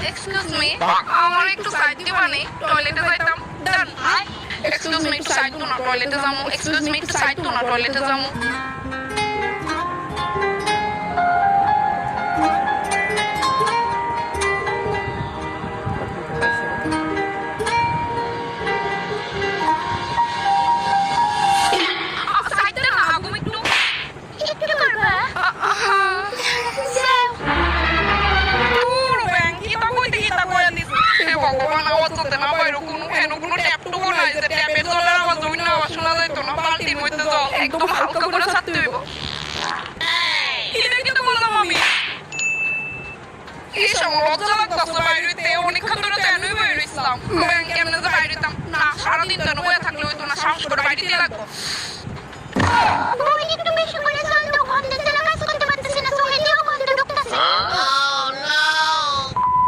excuse me আমার একটু side দিবা নি টয়লেটে যাইতাম ডান এক্সকিউজ মি একটু সাইড দাও না টয়লেটে যামু এক্সকিউজ মি একটু সাইড দাও না টয়লেটে যামু সাইড দে না আগু একটু একটু করবা পুরো ব্যাংকি তা কইয়া দিস হে ভগবান আওয়াজ হতে না বাইরে কোনো ট্যাপটুকু নাই যে ট্যাপের জলের আওয়াজ ওই না আওয়াজ শোনা যাইতো না বালতির মধ্যে জল একদম হালকা করে ছাড়তে হইব এটা কি তো বললাম আমি এই সময় লজ্জা লাগতেছে বাইরেতে অনেকক্ষণ ধরে তো এনই বাইরে ইসলাম ব্যাংক কেমনে যে বাইরে না সারাদিন তো বয়ে থাকলে হইতো না সাহস করে বাইরে দিয়ে লাগবো